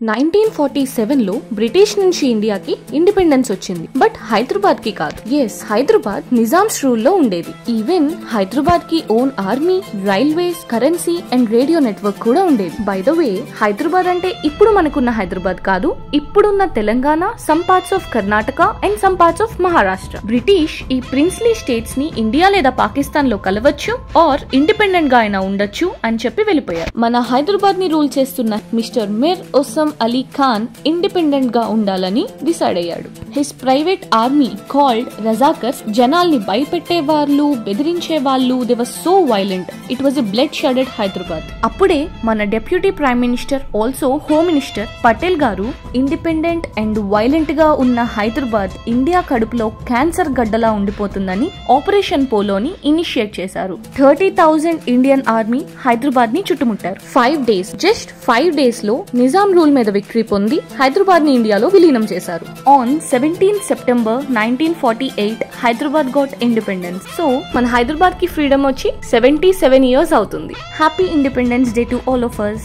1947లో British నుంచి ఇండియాకి independence వచ్చింది. బట్ హైదరాబాద్ కి కాదు. హైదరాబాద్ నిజామ్స్ రూల్ లో ఉండేది. ఈవెన్ హైదరాబాద్ కి own army, railways, currency and radio network కూడా ఉండేది. బై ద వే, హైదరాబాద్ అంటే ఇప్పుడు మనకున్న హైదరాబాద్ కాదు, ఇప్పుడున్న Telangana, some parts of Karnataka and some parts of Maharashtra. British ఈ ప్రిన్స్లీ స్టేట్స్ ని ఇండియా లేదా పాకిస్తాన్ లో కలవచ్చు ఆర్ ఇండిపెండెంట్ గా అయినా ఉండొచ్చు అని చెప్పి వెళ్ళిపోయారు. మన హైదరాబాద్ ని రూల్ చేస్తున్న మిస్టర్ మిర్ ఒస్సమ్ అలీ ఖాన్ ఇండిపెండెంట్ గా ఉండాలని డిసైడ్ అయ్యాడు. His private army called Razakars జనాల్ని భయపెట్టే వాళ్ళు, బెదిరించే వాళ్ళు. They were so violent. It was a blood shaded Hyderabad. అప్పుడే మన deputy prime minister, also home minister Patel గారు ఇండిపెండెంట్ అండ్ వైలెంట్ గా ఉన్న హైదరాబాద్ ఇండియా కడుపులో క్యాన్సర్ గడ్డలా ఉండిపోతుందని ఆపరేషన్ పోలోని ఇనిషియేట్ చేశారు. 30,000 ఇండియన్ ఆర్మీ హైదరాబాద్ ని చుట్టుముట్టారు. 5 days, జస్ట్ 5 days లో నిజాం రూల్ మీద విక్టరీ పొంది హైదరాబాద్ ని ఇండియాలో విలీనం చేశారు. On 17 September 1948 Hyderabad got independence. So మన హైదరాబాద్ కి ఫ్రీడమ్ వచ్చి 77 years అవుతుంది. Happy independence day to all of us.